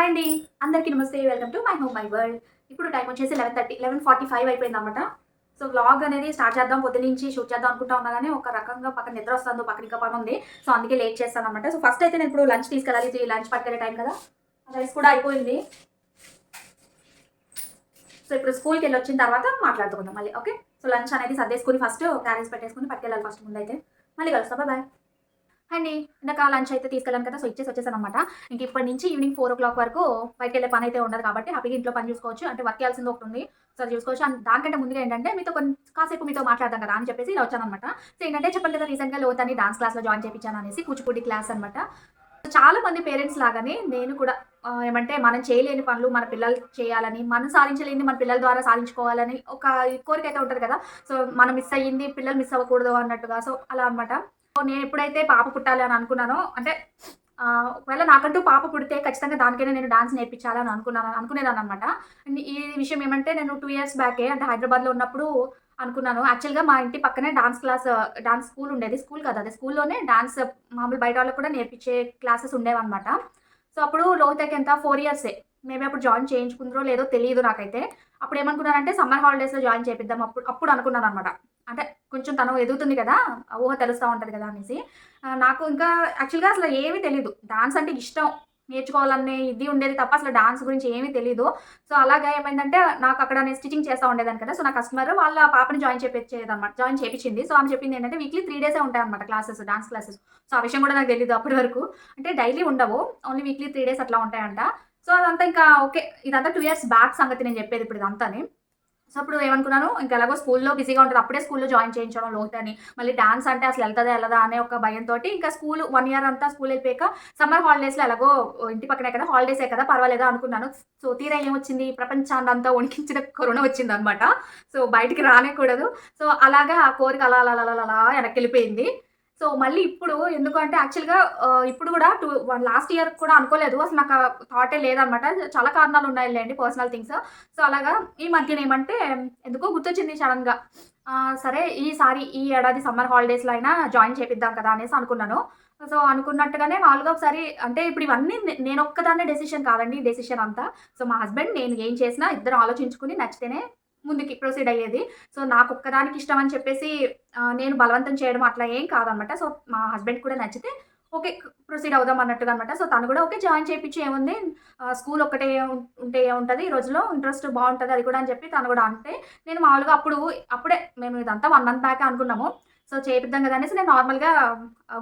అండి. అందరికీ నమస్తే. Welcome to my home my world. ఇప్పుడు టైం వచ్చేసి 11:30 11:45 అయిపోయిందనమాట. సో, వ్లాగ్ అనేది స్టార్ట్ చేద్దాం పొద్దున్నుంచి షూట్ చేద్దాం అనుకుంటా ఉన్నా గానీ, ఒక రకంగా పక్కన నిద్ర వస్తుందో, పక్కన ఇంకా పనుంది. సో, అందుకే లేట్ చేశాననమాట. సో, ఫస్ట్ అయితే నేను ఇప్పుడు లంచ్ తీసుకెళ్ళాలి. ఇది లంచ్ పట్టుకెళ్ళే టైం కదా! రైస్ కూడా అయిపోయింది. సో, ఇప్పుడు స్కూల్‌కెళ్ళొచ్చిన తర్వాత మాట్లాడుకుందాం మళ్ళీ. ఓకే. సో, లంచ్ అనేది సర్దేసుకొని ఫస్ట్ క్యారేజ్ పెట్టేసుకొని పట్టుకెళ్ళాలి ఫస్ట్ ముందైతే. మళ్ళీ కలుస్తా. బాయ్. అండి. ఇందాక లంచ్ అయితే తీసుకెళ్ళాను కదా! సో, ఇచ్చేసి వచ్చేసాననమాట. ఇంక ఇప్పటి నుంచి ఈవినింగ్ 4:00 వరకు బయటికెళ్ళే పనైతే ఉండదు కాబట్టి హ్యాపీగా ఇంట్లో పని చూసుకోవచ్చు. అంటే వర్క్ చేయాల్సింది ఒకటుంది. సో, అది చూసుకోవచ్చు. అండ్ దానికంటే ముందుగా ఏంటంటే కాసేపు మీతో మాట్లాడదాం కదా! అని చెప్పేసి ఇలా వచ్చాననమాట. సో, ఏంటంటే చెప్పాను కదా! రీసెంట్‌గా లోతని డాన్స్ క్లాస్‌లో జాయిన్ చేపించాను అనేసి కూచిపూడి క్లాస్ అనమాట. చాలా మంది పేరెంట్స్ లాగానే నేను కూడా ఏమంటే మనం చేయలేని పనులు మన పిల్లలు చేయాలని, మనం సాధించలేనిది మన పిల్లల ద్వారా సాధించుకోవాలని ఒక కోరికైతే ఉంటది కదా! సో, మనం మిస్ అయ్యింది పిల్లలు మిస్ అవ్వకూడదు అన్నట్టుగా. సో, అలా అనమాట. నేనెప్పుడైతే పాప పుట్టాలి అని అనుకున్నానో అంటే ఒకవేళ నాకంటూ పాప పుడితే ఖచ్చితంగా దానికైనా నేను డాన్స్ నేర్పించాలని అనుకునేదాన్ననమాట. అండ్ ఈ విషయం ఏమంటే నేను 2 ఇయర్స్ బ్యాకే అంటే హైదరాబాద్‌లో ఉన్నప్పుడు అనుకున్నాను. యాక్చువల్‌గా మా ఇంటి పక్కనే డాన్స్ స్కూల్ ఉండేది. స్కూల్ కాదు అది స్కూల్‌లోనే డాన్స్ మామూలు బయట వాళ్ళకి కూడా నేర్పించే క్లాసెస్ ఉండేవన్నమాట. సో, అప్పుడు లోహితకి ఎంత 4 ఇయర్సే. మేబీ అప్పుడు జాయిన్ చేయించుకుందో లేదో తెలీదు నాకైతే. అప్పుడేమనుకున్నానంటే సమ్మర్ హాలిడేస్‌లో జాయిన్ చేపిద్దాం అప్పుడు అనుకున్నాననమాట. అంటే కొంచెం తను ఎదుగుతుంది కదా! ఊహ తెలుస్తా ఉంటది కదా! అనేసి. నాకు ఇంకా యాక్చువల్‌గా అసలు ఏమీ తెలీదు. డాన్స్ అంటే ఇష్టం. నేర్చుకోవాలనే ఇది ఉండేది తప్ప అసలు డాన్స్ గురించి ఏమీ తెలీదు. సో, అలాగా ఏమైందంటే నాకక్కడ నేను స్టిచింగ్ చేస్తా ఉండేదాన్ని కదా! సో, నా కస్టమర్ వాళ్ళ పాపని జాయిన్ చేపిచ్చింది. సో, ఆమె చెప్పిందేంటంటే వీక్లీ 3 డేసే ఉంటాయన్నమాట క్లాసెస్, డాన్స్ క్లాసెస్. సో, ఆ విషయం కూడా నాకు తెలీదు అప్పటి వరకు. అంటే డైలీ ఉండవు. ఓన్లీ వీక్లీ 3 డేస్ అట్లా ఉంటాయంట. సో, అదంతా ఇంకా ఓకే. ఇదంతా 2 ఇయర్స్ బ్యాక్ సంగతి నేను చెప్పేది ఇప్పుడు ఇదంతాని. సో, అప్పుడు ఏమనుకున్నాను, ఇంక ఎలాగో స్కూల్‌లో బిజీగా ఉంటది. అప్పుడే స్కూల్‌లో జాయిన్ చేయించడం లోహితని. మళ్ళీ డాన్స్ అంటే అసలు ఎళ్తదా? ఎళ్ళదా? అనే ఒక భయంతోటి ఇంకా 1 ఇయర్ అంతా స్కూల్ ఎళ్ళిపోయాక సమ్మర్ హాలిడేస్‌లో ఎలాగో ఇంటి పక్కనే కదా! హాలిడేసే కదా! పర్వాలేదు అనుకున్నాను. సో, తీరా ఏమొచ్చింది ప్రపంచాన్నంతా వణికించిన కరోనా వచ్చిందనమాట. సో, బయటికి రానేకూడదు. సో, అలాగా ఆ కోరిక అలా అలా అలా అలా అలా వెనక్కెళ్ళిపోయింది. సో, మళ్ళీ ఇప్పుడు ఎందుకు అంటే యాక్చువల్‌గా ఇప్పుడు గూడా లాస్ట్ ఇయర్ కూడా అనుకోలేదు. అసలు నాకు ఆ థాటే లేదనమాట. చాలా కారణాలున్నాయిలెండి పర్సనల్ థింగ్స్. సో, అలాగా ఈ మధ్యనేమంటే ఎందుకో గుర్తొచ్చింది సడెన్‌గా. సరే ఈ ఏడాది సమ్మర్ హాలిడేస్‌లో అయినా జాయిన్ చేపిద్దాం కదా! అనేసి అనుకున్నాను. సో, అనుకున్నట్టుగానే మామూలుగా ఒకసారి అంటే ఇప్పుడు ఇవన్నీ నేనొక్కదాన్నే డెసిషన్ కాదండి డెసిషన్ అంతా. సో, మా హస్బెండ్ నేను ఏం చేసినా ఇద్దరం ఆలోచించుకొని నచ్చితేనే ముందుకి ప్రొసీడ్ అయ్యేది. సో, నాకొక్కదానికి ఇష్టం అని చెప్పేసి నేను బలవంతం చేయడం అట్లా ఏం కాదనమాట. సో, మా హస్బెండ్‌కి కూడా నచ్చితే ఓకే. ప్రొసీడ్ అవుదాం అన్నట్టుగా అనమాట. సో, తను కూడా ఓకే. జాయిన్ చేపిచ్చి ఏముంది స్కూల్ ఒక్కటే ఉంటే ఏముంటది ఈ రోజుల్లో ఇంట్రెస్ట్ బావుంటది అది కూడా అని చెప్పి తను కూడా అంటే, నేను మామూలుగా అప్పుడే మేము ఇదంతా 1 మంత్ బ్యాకే అనుకున్నాము. సో, చేపిద్దాం కదా! అనేసి నేను నార్మల్‌గా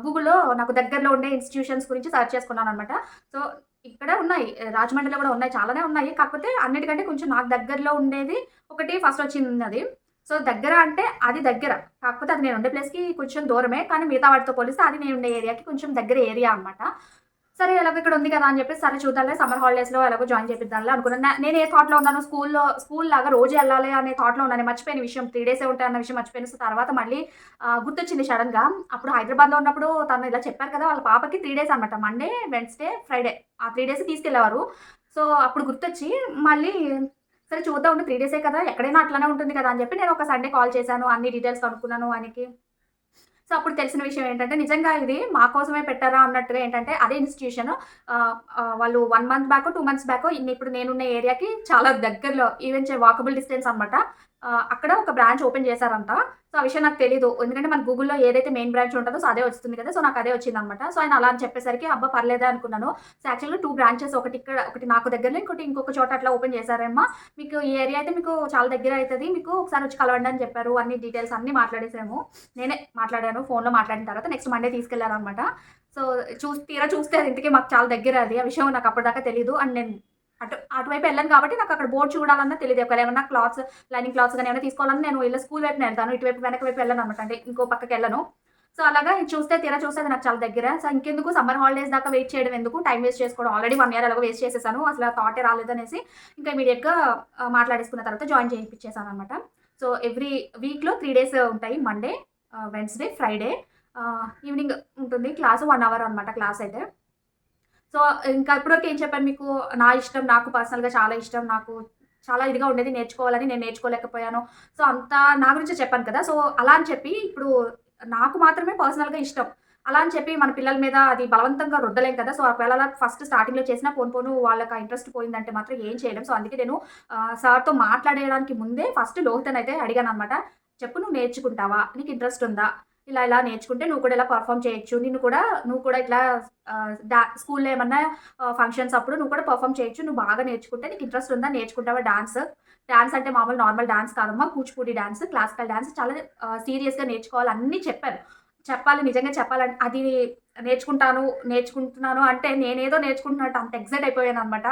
గూగుల్‌లో నాకు దగ్గరలో ఉండే ఇన్‌స్టిట్యూషన్స్ గురించి సెర్చ్ చేసుకున్నాననమాట. సో, ఇక్కడ ఉన్నాయి. రాజమండ్రిలో కూడా ఉన్నాయి. చాలానే ఉన్నాయి. కాకపోతే అన్నిటికంటే కొంచెం నాకు దగ్గరలో ఉండేది ఒకటి ఫస్ట్ వచ్చిందది. సో, దగ్గర అంటే అది దగ్గర. కాకపోతే అది నేనుండే ప్లేస్‌కి కొంచెం దూరమే. కానీ మిగతా వాటితో పోలిస్తే అది నేనుండే ఏరియాకి కొంచెం దగ్గర ఏరియా అనమాట. సరే ఎలాగో ఇక్కడ ఉంది కదా! అని చెప్పేసి సరే చూద్దాంలే సమ్మర్ హాలిడేస్‌లో ఎలాగో జాయిన్ చేపిద్దాంలే అనుకున్నాను. నేను ఏ థాట్‌లో ఉన్నాను స్కూల్‌లాగా రోజు ఎళ్ళాలి అనే థాట్‌లో ఉన్నాను. నేను మర్చిపోయాను ఈ విషయం. 3 డేసే ఉంటాయన్న విషయం మర్చిపోయాను. సో, తర్వాత మళ్ళీ గుర్తొచ్చింది సడెన్‌గా. అప్పుడు హైదరాబాద్‌లో ఉన్నప్పుడు తను ఇలా చెప్పారు కదా! వాళ్ళ పాపకి 3 డేస్ అనమాట. Monday, Wednesday, Friday. ఆ 3 డేస్ తీసుకెళ్ళేవారు. సో, అప్పుడు గుర్తొచ్చి మళ్ళీ సరే చూద్దాం ఉండు 3 డేసే కదా! ఎక్కడైనా అట్లనే ఉంటుంది కదా! అని చెప్పి నేను ఒక సండే కాల్ చేశాను. అన్ని డీటెయిల్స్ కనుక్కున్నాను ఆయనకి. సో, అప్పుడు తెలిసిన విషయం ఏంటంటే, నిజంగా ఇది మా కోసమే పెట్టారా అన్నట్టుగా ఏంటంటే, అదే ఇన్‌స్టిట్యూషను వాళ్ళు 1 మంత్ బ్యాకో, 2 మంత్స్ బ్యాకో ఇప్పుడు నేనున్న ఏరియాకి చాలా దగ్గరలో ఈవెన్ వాకబుల్ డిస్టెన్స్ అనమాట. అక్కడ ఒక బ్రాంచ్ ఓపెన్ చేశారంట. సో, ఆ విషయం నాకు తెలీదు. ఎందుకంటే, మన గూగుల్‌లో ఏదైతే మెయిన్ బ్రాంచ్ ఉంటదో సో, అదే వస్తుంది కదా! సో, నాకు అదే వచ్చిందనమాట. సో, ఆయన అలా అని చెప్పేసరికి అబ్బా! పర్లేదే అనుకున్నాను. సో, యాక్చువల్‌గా 2 బ్రాంచెస్ ఒకటి నాకు దగ్గరలో, ఇంకొక చోట అట్లా ఓపెన్ చేశారమ్మా. మీకు ఈ ఏరియా అయితే మీకు చాలా దగ్గర అయితది. మీకు ఒకసారి వచ్చి కలవండి అని చెప్పారు. అన్ని డీటెయిల్స్ అన్నీ మాట్లాడేసాము. నేనే మాట్లాడాను. ఫోన్‌లో మాట్లాడిన తర్వాత నెక్స్ట్ మండే తీసుకెళ్లారనమాట. సో, తీరా చూస్తే అది ఇంతకీ మాకు చాలా దగ్గర అది. ఆ విషయం నాకు అప్పటిదాకా తెలీదు. అండ్ నేను అటువైపు ఎళ్ళను కాబట్టి నాకక్కడ బోర్డ్ చూడాలన్నా తెలీదు. ఒకవేళ ఏమన్నా లైనింగ్ క్లాత్స్ గాని ఏమైనా తీసుకోవాలన్నా నేను ఇలా స్కూల్ వైపునే ఎళ్తాను. ఇటువైపు వెనక వైపు వెళ్ళననమాట. అంటే ఇంకో పక్కకెళ్ళను. సో, అలాగా తీరా చూస్తే అది నాకు చాలా దగ్గర. సో, ఇంకెందుకు సమ్మర్ హాలిడేస్ దాకా వెయిట్ చేయడం ఎందుకు? టైమ్ వేస్ట్ చేసుకోవడం. ఆల్రెడీ 1 ఇయర్ ఎలాగో వేస్ట్ చేసేసాను. అసలు ఆ థాటే రాలేదనేసి ఇంకా ఇమ్మీడియేట్‌గా మాట్లాడేసుకున్న తర్వాత జాయిన్ చేయించేసాననమాట. సో, ఎవ్రీ వీక్‌లో 3 డేస్ ఉంటాయి. Monday, Wednesday, Friday. ఈవినింగ్ ఉంటుంది క్లాసు 1 అవర్ అనమాట క్లాసయితే. సో, ఇంకా ఇప్పటివరకు ఏం చెప్పాను మీకు, నా ఇష్టం నాకు పర్సనల్‌గా చాలా ఇష్టం. నాకు చాలా ఇదిగా ఉండేది నేర్చుకోవాలని, నేను నేర్చుకోలేకపోయాను. సో, అంతా నా గురించే చెప్పాను కదా! సో, అలా అని చెప్పి ఇప్పుడు నాకు మాత్రమే పర్సనల్‌గా ఇష్టం. అలా అని చెప్పి మన పిల్లల మీద అది బలవంతంగా రుద్దలేం కదా! సో, ఒకవేళ అలా ఫస్ట్ స్టార్టింగ్‌లో చేసినా పోను పోను వాళ్ళకి ఆ ఇంట్రెస్ట్ పోయిందంటే మాత్రం ఏం చేయలేం. సో, అందుకే నేను సార్‌తో మాట్లాడేయడానికి ముందే ఫస్ట్ లోహితనైతే అడిగాననమాట. చెప్పు నువ్వు నేర్చుకుంటావా? నీకు ఇంట్రెస్ట్ ఉందా? ఇలా ఇలా నేర్చుకుంటే నువ్వు కూడా ఇలా పెర్ఫార్మ్ చేయొచ్చు. నువ్వు కూడా ఇట్లా స్కూల్‌లో ఏమన్నా ఫంక్షన్స్ అప్పుడు నువ్వు కూడా పెర్ఫార్మ్ చేయొచ్చు. నువ్వు బాగా నేర్చుకుంటే నీకు ఇంట్రెస్ట్ ఉందా? నేర్చుకుంటావా డాన్స్? డాన్స్ అంటే మామూలు నార్మల్ డాన్స్ కాదమ్మా. కూచిపూడి డాన్స్, క్లాసికల్ డాన్స్ చాలా సీరియస్‌గా నేర్చుకోవాలి అన్నీ చెప్పారు. చెప్పాలి నిజంగా చెప్పాలంటే అది నేర్చుకుంటున్నాను అంటే నేనేదో నేర్చుకుంటున్నట్టు అంత ఎక్సైట్ అయిపోయాననమాట.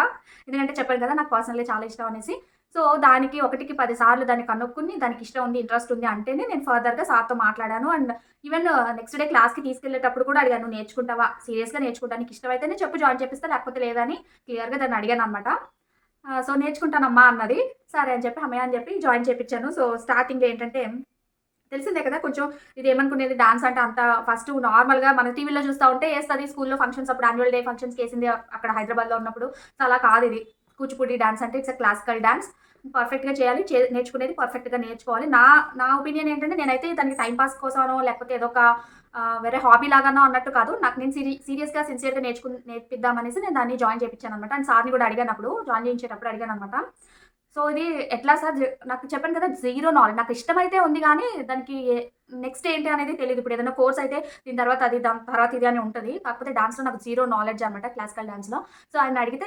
ఎందుకంటే చెప్పాను కదా! నాకు పర్సనల్లీ చాలా ఇష్టం అనేసి. సో, దానికి ఒకటికి 10 సార్లు దాన్ని కనుక్కొని దానికి ఇష్టం ఉంది, ఇంట్రెస్ట్ ఉంది అంటేనే నేను ఫర్దర్‌గా సార్‌తో మాట్లాడాను. అండ్ ఈవెన్ నెక్స్ట్ డే క్లాస్‌కి తీసుకెళ్ళేటప్పుడు కూడా అడిగాను. "నువ్వు నేర్చుకుంటావా? సీరియస్‌గా నేర్చుకుంటా. నీకు ఇష్టమైతేనే చెప్పు జాయిన్ చేపిస్తా. లేకపోతే లేదని" క్లియర్‌గా దాన్ని అడిగాననమాట. సో, "నేర్చుకుంటానమ్మా" అన్నది. సరే అని చెప్పి హమ్మయ్య! అని చెప్పి జాయిన్ చేపిచ్చాను. సో, స్టార్టింగ్‌లో ఏంటంటే తెలిసిందే కదా! కొంచెం ఇదేమనుకునేది డాన్స్ అంటే అంత ఫస్ట్ నార్మల్‌గా మన టీవీలో చూస్తా ఉంటే ఏస్తది స్కూల్‌లో ఫంక్షన్స్ అప్పుడు యాన్యువల్ డే ఫంక్షన్స్‌కేసింది అక్కడ హైదరాబాద్‌లో ఉన్నప్పుడు. సో, అలా కాదిది. కూచిపూడి డాన్స్ అంటే ఇట్స్ ఎ క్లాసికల్ డాన్స్. పర్ఫెక్ట్‌గా చేయాలి. నేర్చుకునేది పర్ఫెక్ట్‌గా నేర్చుకోవాలి. నా ఒపీనియన్ ఏంటంటే నేనైతే దానికి టైమ్ పాస్ కోసమనో లేకపోతే ఏదో ఒక వేరే హాబీ లాగానో అన్నట్టు కాదు. నాకు నేను సీరియస్‌గా సిన్సియర్‌గా నేర్పిద్దామనేసి నేను దాన్ని జాయిన్ చేపిచ్చాననమాట. అండ్ సార్‌ని కూడా అడిగానప్పుడు జాయిన్ చేయించేటప్పుడు అడిగాననమాట. సో, ఇది ఎట్లా సార్ నాకు చెప్పాను కదా! Zero knowledge. నాకు ఇష్టమైతే ఉంది గానీ, దానికి నెక్స్ట్ ఏంటి అనేది తెలీదు. ఇప్పుడు ఏదైనా కోర్స్ అయితే దీని తర్వాత అది, దాని తర్వాత ఇది అని ఉంటది. కాకపోతే డాన్స్‌లో నాకు జీరో నాలెడ్జ్ అనమాట క్లాసికల్ డాన్స్‌లో. సో, ఆయన్ని అడిగితే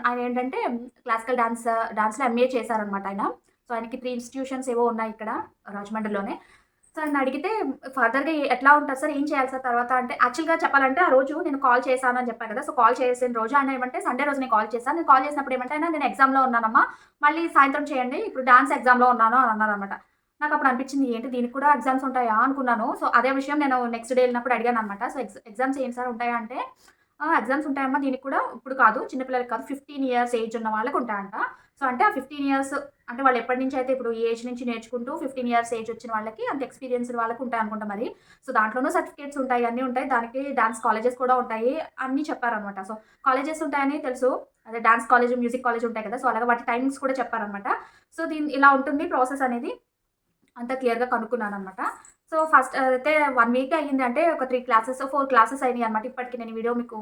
ఆయన ఏంటంటే క్లాసికల్ డాన్స్‌లో ఎంఏ చేశారనమాట ఆయన. సో, ఆయనకి 3 ఇన్‌స్టిట్యూషన్స్ ఏవో ఉన్నాయి ఇక్కడ రాజమండ్రిలోనే. సో, ఆయన్నడిగితే ఫర్దర్‌గా ఎట్లా ఉంటది సార్? ఏం చేయాలి సార్ తర్వాత అంటే, యాక్చువల్‌గా చెప్పాలంటే ఆ రోజు నేను కాల్ చేశాను అని చెప్పా కదా! సో, కాల్ చేసిన రోజు ఆయన ఏమంటే సండే రోజు నేను కాల్ చేశాను. నేను కాల్ చేసినప్పుడు ఏమంటే ఆయన నేను ఎగ్జామ్‌లో ఉన్నానమ్మా. మళ్ళీ సాయంత్రం చేయండి. ఇప్పుడు డాన్స్ ఎగ్జామ్‌లో ఉన్నాను అని అన్నారనమాట. నాకప్పుడు అనిపించింది ఏంటి దీనికి కూడా ఎగ్జామ్స్ ఉంటాయా అనుకున్నాను. సో, అదే విషయం నేను నెక్స్ట్ డే ఎళ్ళినప్పుడు అడిగాననమాట. సో, ఎగ్జామ్స్ ఏంటి సార్ ఉంటాయా అంటే, ఎగ్జామ్స్ ఉంటాయమ్మా దీనికి కూడా. ఇప్పుడు కాదు చిన్న పిల్లలకి కాదు 15 ఇయర్స్ ఏజ్ ఉన్న వాళ్ళకి ఉంటాయంట. సో, అంటే ఆ 15 ఇయర్స్ అంటే వాళ్ళు ఎప్పటినుంచైతే ఇప్పుడు ఈ ఏజ్ నుంచి నేర్చుకుంటూ 15 ఇయర్స్ ఏజ్ వచ్చిన వాళ్ళకి అంత ఎక్స్‌పీరియన్స్‌డ్ వాళ్ళకి ఉంటాయనుకుంటా మరి. సో, దాంట్లోనూ సర్టిఫికేట్స్ ఉంటాయి. అన్నీ ఉంటాయి. దానికి డాన్స్ కాలేజెస్ కూడా ఉంటాయి. అన్నీ చెప్పారనమాట. సో, కాలేజెస్ ఉంటాయని తెలుసు. అదే డాన్స్ కాలేజ్, మ్యూజిక్ కాలేజ్ ఉంటాయి కదా! సో, అలాగా వాటి టైమింగ్స్ కూడా చెప్పారనమాట. సో, ఇలా ఉంటుంది ప్రాసెస్ అనేది. అంతా క్లియర్‌గా కనుక్కున్నాననమాట. సో, ఫస్ట్ అయితే 1 వీక్ అయ్యింది. అంటే ఒక 3 క్లాసెస్, 4 క్లాసెస్ అయినాయనమాట. ఇప్పటికి నేను ఈ వీడియో మీకు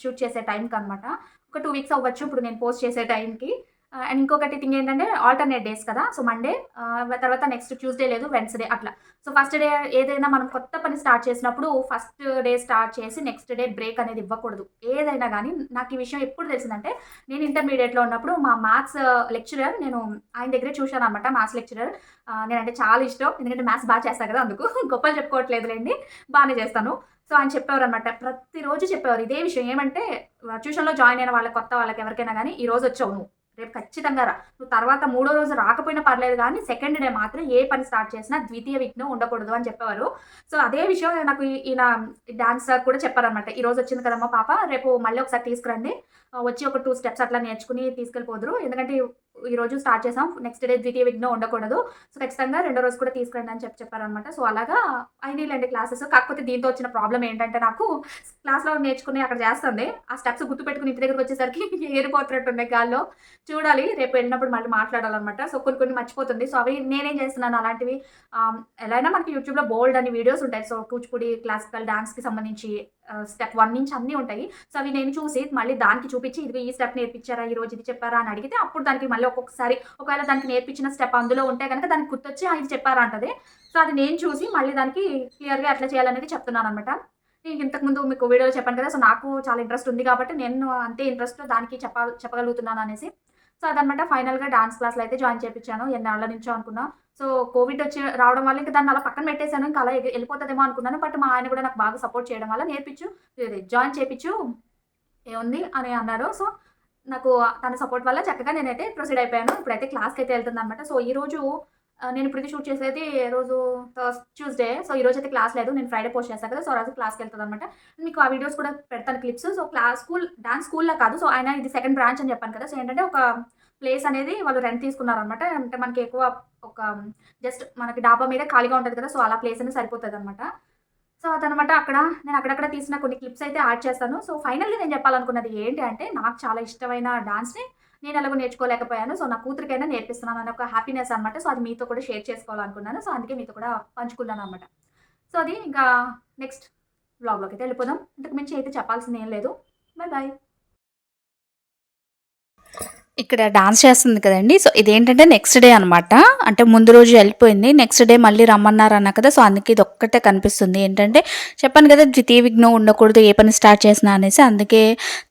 షూట్ చేసే టైంకనమాట. ఒక 2 వీక్స్ అవ్వచ్చు ఇప్పుడు నేను పోస్ట్ చేసే టైంకి. అండ్ ఇంకొకటి థింగ్ ఏంటంటే ఆల్టర్‌నేట్ డేస్ కదా! సో, మండే తర్వాత నెక్స్ట్ ట్యూస్‌డే లేదు వెడ్నెస్‌డే అట్లా. సో, ఫస్ట్ డే ఏదైనా మనం కొత్త పని స్టార్ట్ చేసినప్పుడు ఫస్ట్ డే స్టార్ట్ చేసి నెక్స్ట్ డే బ్రేక్ అనేది ఇవ్వకూడదు. ఏదైనా గానీ నాకు ఈ విషయం ఎప్పుడు తెలిసిందంటే నేను ఇంటర్మీడియేట్‌లో ఉన్నప్పుడు మా మ్యాథ్స్ లెక్చరర్ నేను ఆయన దగ్గరే చూశాననమాట మ్యాథ్స్ లెక్చరర్. నేనంటే చాలా ఇష్టం. ఎందుకంటే మ్యాథ్స్ చేస్తా కదా! అందుకు. గొప్పలు చెప్పుకోవట్లేదులెండి. బానే చేస్తాను. సో, ఆయన చెప్పేవారనమాట. ప్రతిరోజు చెప్పేవారు ఇదే విషయం. ఏమంటే ట్యూషన్‌లో జాయిన్ అయిన కొత్త వాళ్ళకి ఎవరికైనా గానీ, ఈరోజొచ్చావు నువ్వు. రేపు ఖచ్చితంగా రా. నువ్వు తర్వాత మూడో రోజు రాకపోయినా పర్లేదు గానీ, సెకండ్ డే మాత్రం ఏ పని స్టార్ట్ చేసినా ద్వితీయ విఘ్నం ఉండకూడదు అని చెప్పేవారు. సో, అదే విషయం నాకు ఈయన డాన్స్ సార్ కూడా చెప్పారనమాట. "ఈరోజొచ్చింది కదమ్మా పాప, రేపు మళ్ళీ ఒకసారి తీసుకురండి. వచ్చి ఒక 2 స్టెప్స్ అట్లా నేర్చుకొని తీసుకెళ్ళిపోదురు. ఎందుకంటే ఈరోజు స్టార్ట్ చేసాం. నెక్స్ట్ డే ద్వితీయ విఘ్నం ఉండకూడదు. సో, ఖచ్చితంగా రెండో రోజు కూడా తీసుకురండి" అని చెప్పారనమాట. సో, అలాగా అయినాయిలెండి క్లాసెస్. కాకపోతే దీంతో వచ్చిన ప్రాబ్లమ్ ఏంటంటే నాకు క్లాస్‌లో నేర్చుకుని అక్కడ చేస్తుంది. ఆ స్టెప్స్ గుర్తుపెట్టుకొని ఇంటి దగ్గరికొచ్చేసరికి ఏరిపోతున్నట్టున్నాయి గాల్లో. చూడాలి. రేపు వెళ్ళినప్పుడు మళ్ళీ మాట్లాడాలనమాట. సో, కొన్ని కొన్ని మర్చిపోతుంది. సో, అవి నేనేం చేస్తున్నాను అలాంటివి ఎలా అయినా మనకి యూట్యూబ్‌లో బోలెడ్ అన్ని వీడియోస్ ఉంటాయి. సో, కూచిపూడి క్లాసికల్ డాన్స్‌కి సంబంధించి స్టెప్ 1 నుంచి అన్నీ ఉంటాయి. సో, అవి నేను చూసి మళ్ళీ దానికి చూపించి ఇదిగో ఈ స్టెప్ నేర్పించారా? ఈరోజు ఇది చెప్పారా? అని అడిగితే అప్పుడు దానికి మళ్ళీ ఒక్కొక్కసారి ఒకవేళ దానికి నేర్పించిన స్టెప్ అందులో ఉంటే గనక దానికి గుర్తొచ్చి ఇది చెప్పారా అంటది. సో, అది నేను చూసి మళ్ళీ దానికి క్లియర్‌గా ఎట్లా చేయాలనేది చెప్తున్నాననమాట. నేను ఇంతకుముందు మీకు వీడియోలో చెప్పాను కదా! సో, నాకు చాలా ఇంట్రెస్ట్ ఉంది కాబట్టి నేను అంతే ఇంట్రెస్ట్‌తో దానికి చెప్పగలుగుతున్నాననేసి. సో, అదనమాట ఫైనల్‌గా డాన్స్ క్లాస్‌లో అయితే జాయిన్ చేపిచ్చాను. ఎన్నాళ్ళ నుంచో అనుకున్నా. సో, కోవిడ్ రావడం వల్ల ఇంక దాన్ని అలా పక్కన పెట్టేసాను. ఇంకా అలా ఎళ్ళిపోతదేమో అనుకున్నాను. బట్ మా ఆయన కూడా నాకు బాగా సపోర్ట్ చేయడం వల్ల జాయిన్ చేపిచ్చు ఏముంది అని అన్నారు. సో, నాకు తన సపోర్ట్ వల్ల చక్కగా నేనైతే ప్రొసీడ్ అయిపోయాను. ఇప్పుడైతే క్లాస్‌కైతే ఎళ్తుందనమాట. సో, ఈరోజు నేను ఇప్పుడు ఇది షూట్ చేసేది రోజు ట్యూస్‌డే. సో, ఈరోజైతే క్లాస్ లేదు. నేను ఫ్రైడే పోస్ట్ చేస్తా కదా! సో, ఆ రోజు క్లాస్‌కెళ్తదనమాట. మీకు ఆ వీడియోస్ కూడా పెడతాను క్లిప్స్. సో, డాన్స్ స్కూల్‌లా కాదు. సో, ఆయన ఇది సెకండ్ బ్రాంచ్ అని చెప్పాను కదా! సో, ఏంటంటే ఒక ప్లేస్ అనేది వాళ్ళు రెంట్ తీసుకున్నారనమాట. అంటే మనకి ఎక్కువ ఒక జస్ట్ మనకి డాబా మీద ఖాళీగా ఉంటది కదా! సో, అలా ప్లేస్ అనేది సరిపోతదనమాట. సో, అదనమాట నేను అక్కడక్కడ తీసిన కొన్ని క్లిప్స్ అయితే యాడ్ చేస్తాను. సో, ఫైనల్లీ నేను చెప్పాలనుకున్నది ఏంటి అంటే, నాకు చాలా ఇష్టమైన డాన్స్‌ని నేను ఎలాగో నేర్చుకోలేకపోయాను. సో, నా కూతురికైనా నేర్పిస్తున్నాను అనే ఒక హ్యాపీనెస్ అనమాట. సో, అది మీతో కూడా షేర్ చేసుకోవాలనుకున్నాను. సో, అందుకే మీతో కూడా పంచుకున్నాననమాట. సో, అది ఇంకా నెక్స్ట్ వ్లాగ్లోకి అయితే వెళ్ళిపోదాం. ఇంతకు మించి అయితే చెప్పాల్సింది ఏం లేదు. Bye bye. ఇక్కడ డాన్స్ చేస్తుంది కదండి. సో ఇదేంటంటే నెక్స్ట్ డే అనమాట. అంటే ముందు రోజు వెళ్ళిపోయింది, నెక్స్ట్ డే మళ్ళీ రమ్మన్నారు అన్న కదా. సో అందుకే ఇది ఒక్కటే కనిపిస్తుంది. ఏంటంటే చెప్పాను కదా, ద్వితీయ విఘ్నం ఉండకూడదు ఏ పని స్టార్ట్ చేసినా అనేసి. అందుకే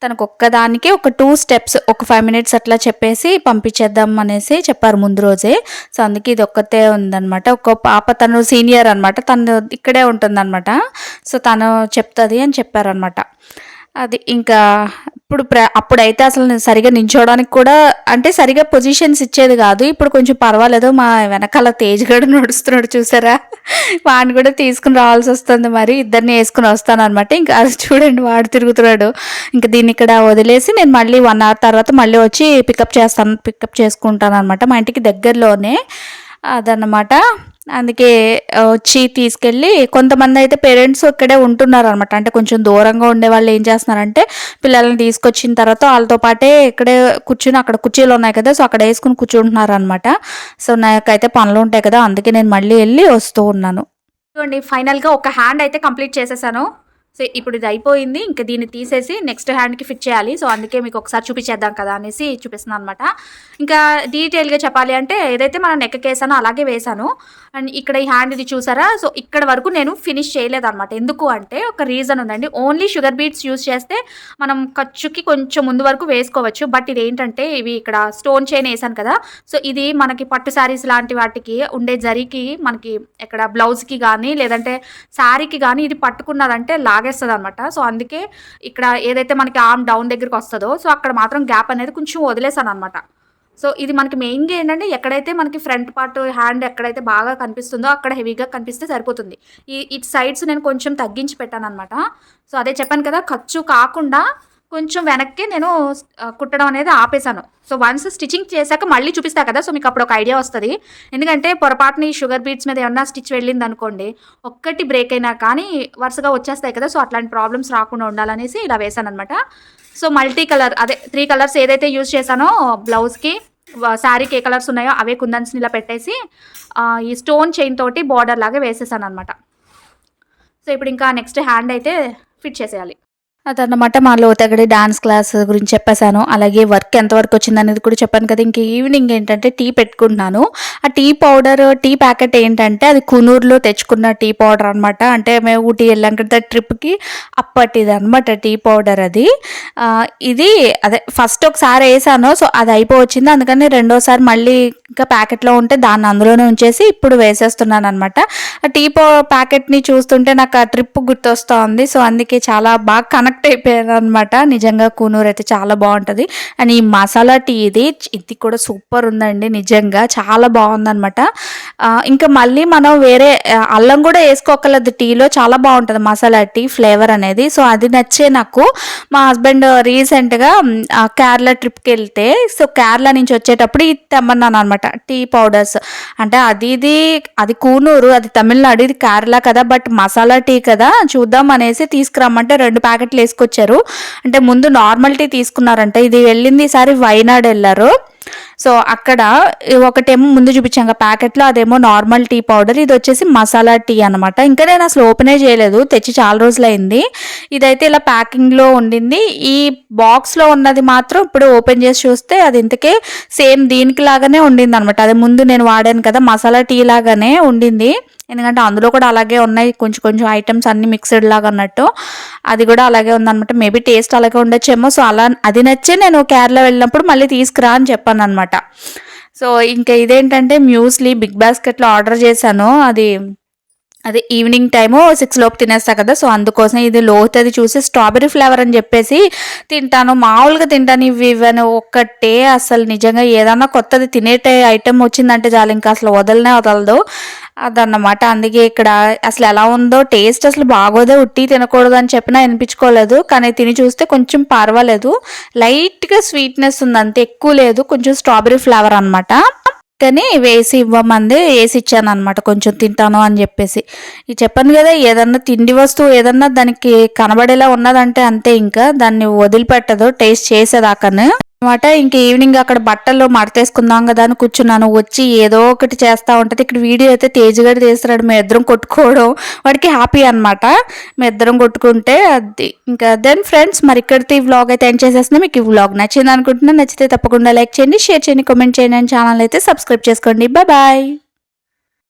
తనకు ఒక్కదానికి ఒక 2 స్టెప్స్ ఒక 5 మినిట్స్ అట్లా చెప్పేసి పంపించేద్దాం అనేసి చెప్పారు ముందు రోజే. సో అందుకే ఇది ఒక్కతే ఉందన్నమాట. ఒక పాప తను సీనియర్ అనమాట, తను ఇక్కడే ఉంటుందన్నమాట. సో తను చెప్తుంది అని చెప్పారనమాట. అది ఇంకా అప్పుడైతే అసలు సరిగా నించోడానికి కూడా అంటే సరిగా పొజిషన్స్ ఇచ్చేది కాదు. ఇప్పుడు కొంచెం పర్వాలేదు. మా వెనకాల తేజ్ గడు నడుస్తున్నాడు చూసారా, వాడిని కూడా తీసుకుని రావాల్సి వస్తుంది. మరి ఇద్దరిని వేసుకుని వస్తాను అనమాట. ఇంకా అది చూడండి వాడు తిరుగుతున్నాడు. ఇంకా దీన్ని ఇక్కడ వదిలేసి నేను మళ్ళీ 1 hour తర్వాత మళ్ళీ వచ్చి పికప్ చేసుకుంటాను అనమాట. మా ఇంటికి దగ్గరలోనే అదన్నమాట. అందుకే వచ్చి తీసుకెళ్ళి, కొంతమంది అయితే పేరెంట్స్ ఇక్కడే ఉంటున్నారు అనమాట. అంటే కొంచెం దూరంగా ఉండే వాళ్ళు ఏం చేస్తున్నారంటే పిల్లల్ని తీసుకొచ్చిన తర్వాత వాళ్ళతో పాటే ఇక్కడే కూర్చుని, అక్కడ కుర్చీలు ఉన్నాయి కదా, సో అక్కడ వేసుకుని కూర్చుంటున్నారు అనమాట. సో నాకైతే పనులు ఉంటాయి కదా, అందుకే నేను మళ్ళీ వెళ్ళి వస్తూ ఉన్నాను. చూడండి ఫైనల్గా ఒక హ్యాండ్ అయితే కంప్లీట్ చేసేసాను. సో ఇప్పుడు ఇది అయిపోయింది. ఇంకా దీన్ని తీసేసి నెక్స్ట్ హ్యాండ్కి ఫిట్ చేయాలి. సో అందుకే మీకు ఒకసారి చూపించేద్దాం కదా అనేసి చూపిస్తున్నాను అనమాట. ఇంకా డీటెయిల్గా చెప్పాలి అంటే ఏదైతే మనం నెక్ వేసానో అలాగే వేసాను. అండ్ ఇక్కడ ఈ హ్యాండ్ ఇది చూసారా, సో ఇక్కడ వరకు నేను ఫినిష్ చేయలేదన్నమాట. ఎందుకు అంటే ఒక రీజన్ ఉందండి. ఓన్లీ షుగర్ బీట్స్ యూస్ చేస్తే మనం ఖర్చుకి కొంచెం ముందు వరకు వేసుకోవచ్చు. బట్ ఇది ఏంటంటే ఇవి ఇక్కడ స్టోన్ చైన్ వేసాను కదా, సో ఇది మనకి పట్టు శారీస్ లాంటి వాటికి ఉండే జరీకి మనకి ఇక్కడ బ్లౌజ్కి కానీ లేదంటే శారీకి కానీ ఇది పట్టుకున్నదంటే లాగేస్తుంది అనమాట. సో అందుకే ఇక్కడ ఏదైతే మనకి ఆర్మ్ డౌన్ దగ్గరికి వస్తుందో సో అక్కడ మాత్రం గ్యాప్ అనేది కొంచెం వదిలేసాను అనమాట. సో ఇది మనకి మెయిన్గా ఏంటంటే ఎక్కడైతే మనకి ఫ్రంట్ పార్ట్ హ్యాండ్ ఎక్కడైతే బాగా కనిపిస్తుందో అక్కడ హెవీగా కనిపిస్తే సరిపోతుంది. ఇటు సైడ్స్ నేను కొంచెం తగ్గించి పెట్టాను అనమాట. సో అదే చెప్పాను కదా, ఖర్చు కాకుండా కొంచెం వెనక్కి నేను కుట్టడం అనేది ఆపేశాను. సో వన్స్ స్టిచ్చింగ్ చేశాక మళ్ళీ చూపిస్తా కదా, సో మీకు అప్పుడు ఒక ఐడియా వస్తుంది. ఎందుకంటే పొరపాటుని షుగర్ బీట్స్ మీద ఏమన్నా స్టిచ్ వెళ్ళింది అనుకోండి, ఒక్కటి బ్రేక్ అయినా కానీ వరుసగా వచ్చేస్తాయి కదా. సో అట్లాంటి ప్రాబ్లమ్స్ రాకుండా ఉండాలనేసి ఇలా వేసాను అనమాట. సో మల్టీ కలర్ అదే 3 కలర్స్ ఏదైతే యూజ్ చేశానో బ్లౌజ్కి, శారీకి ఏ కలర్స్ ఉన్నాయో అవే కుందన్స్ని ఇలా పెట్టేసి ఈ స్టోన్ చైన్ తోటి బార్డర్ లాగా వేసేసాను అనమాట. సో ఇప్పుడు ఇంకా నెక్స్ట్ హ్యాండ్ అయితే ఫిట్ చేసేయాలి. అదన్నమాట మా లోతగడి డాన్స్ క్లాస్ గురించి చెప్పేశాను. అలాగే వర్క్ ఎంతవరకు వచ్చింది అనేది కూడా చెప్పాను కదా. ఇంక ఈవినింగ్ ఏంటంటే టీ పెట్టుకుంటున్నాను. ఆ టీ పౌడర్, టీ ప్యాకెట్ ఏంటంటే అది కునూరులో తెచ్చుకున్న టీ పౌడర్ అనమాట. అంటే మేము ఊటీ వెళ్ళాం కదా ట్రిప్కి, అప్పటిది అనమాట టీ పౌడర్ అది. ఇది అదే ఫస్ట్ ఒకసారి వేసాను, సో అది అయిపోవచ్చింది. అందుకని రెండోసారి మళ్ళీ ఇంకా ప్యాకెట్లో ఉంటే దాన్ని అందులోనే ఉంచేసి ఇప్పుడు వేసేస్తున్నాను అనమాట. ఆ టీ ప్యాకెట్ని చూస్తుంటే నాకు ఆ ట్రిప్ గుర్తొస్తుంది. సో అందుకే చాలా బాగా కనెక్ట్ అయిపోయాను అనమాట. నిజంగా కూనూరు అయితే చాలా బాగుంటుంది. అండ్ ఈ మసాలా టీ ఇది కూడా సూపర్ ఉందండి, నిజంగా చాలా బాగుందనమాట. ఇంకా మళ్ళీ మనం వేరే అల్లం కూడా వేసుకోగలదు టీలో, చాలా బాగుంటుంది మసాలా టీ ఫ్లేవర్ అనేది. సో అది నచ్చే నాకు. మా హస్బెండ్ రీసెంట్గా కేరళ ట్రిప్కి వెళ్తే, సో కేరళ నుంచి వచ్చేటప్పుడు ఇది తెమ్మన్నాను అనమాట టీ పౌడర్స్. అంటే అది కూనూరు, అది తమిళనాడు, ఇది కేరళ కదా, బట్ మసాలా టీ కదా చూద్దాం అనేసి తీసుకురమ్మంటే 2 ప్యాకెట్లు వేసుకొచ్చారు. అంటే ముందు నార్మల్ టీ తీసుకున్నారంట. ఇది వెళ్ళింది ఈసారి వైనాడ్ వెళ్ళారు. సో అక్కడ ఒకటేమో ముందు చూపించాం ప్యాకెట్లో, అదేమో నార్మల్ టీ పౌడర్, ఇది వచ్చేసి మసాలా టీ అనమాట. ఇంకా నేను అసలు ఓపెనే చేయలేదు, తెచ్చి చాలా రోజులైంది. ఇదైతే ఇలా ప్యాకింగ్లో ఉండింది. ఈ బాక్స్లో ఉన్నది మాత్రం ఇప్పుడు ఓపెన్ చేసి చూస్తే అది ఇంతకే సేమ్ దీనికి లాగానే ఉండింది అనమాట. అదే ముందు నేను వాడాను కదా మసాలా టీ లాగానే ఉండింది. ఎందుకంటే అందులో కూడా అలాగే ఉన్నాయి కొంచెం కొంచెం ఐటమ్స్ అన్ని మిక్స్డ్ లాగా అన్నట్టు. అది కూడా అలాగే ఉందన్నమాట. మేబీ టేస్ట్ అలాగే ఉండొచ్చేమో. సో అది నచ్చే నేను కేరళ వెళ్ళినప్పుడు మళ్ళీ తీసుకురా అని చెప్పాను అనమాట. సో ఇంకా ఇదేంటంటే మ్యూస్లీ బిగ్ బాస్కెట్లో ఆర్డర్ చేశాను. అది ఈవినింగ్ టైము 6 లోపు తినేస్తా కదా, సో అందుకోసం ఇది లోతది చూసి స్ట్రాబెరీ ఫ్లేవర్ అని చెప్పేసి తింటాను. మామూలుగా తింటాను ఇవన్నీ ఒక్కటే. అసలు నిజంగా ఏదన్నా కొత్తది తినేటే ఐటెం వచ్చిందంటే చాలు, ఇంకా అసలు వదలదు అదన్నమాట. అందుకే ఇక్కడ అసలు ఎలా ఉందో టేస్ట్ అసలు బాగోదే, ఉట్టి తినకూడదు అని చెప్పినా వినిపించుకోలేదు. కానీ తిని చూస్తే కొంచెం పర్వాలేదు, లైట్గా స్వీట్నెస్ ఉంది అంతే, ఎక్కువ లేదు. కొంచెం స్ట్రాబెరీ ఫ్లేవర్ అనమాట. కానీ వేసి ఇవ్వమంది, వేసి ఇచ్చాను అనమాట కొంచెం తింటాను అని చెప్పేసి. చెప్పాను కదా, ఏదన్నా తిండి వస్తువు ఏదన్నా దానికి కనబడేలా ఉన్నదంటే అంతే, ఇంకా దాన్ని వదిలిపెట్టదు టేస్ట్ చేసేదాకానే. అనమాట. ఇంక ఈవినింగ్ అక్కడ బట్టల్లో మడతేసుకుందాం కదా అని కూర్చున్నాను. వచ్చి ఏదో ఒకటి చేస్తూ ఉంటుంది. ఇక్కడ వీడియో అయితే తేజుగాడు తీస్తున్నాడు. మేము ఇద్దరం కొట్టుకోవడం వాడికి హ్యాపీ అనమాట. మేము ఇద్దరం కొట్టుకుంటే అది ఇంకా దెన్ ఫ్రెండ్స్ మరి ఇక్కడితో ఈ వ్లాగ్ అయితే ఎండ్ చేసేస్తున్నాం. మీకు ఈ వ్లాగ్ నచ్చింది అనుకుంటున్నా. నచ్చితే తప్పకుండా లైక్ చేయండి, షేర్ చేయండి, కామెంట్ చేయండి, అండ్ ఛానల్ అయితే సబ్స్క్రైబ్ చేసుకోండి. బాయ్.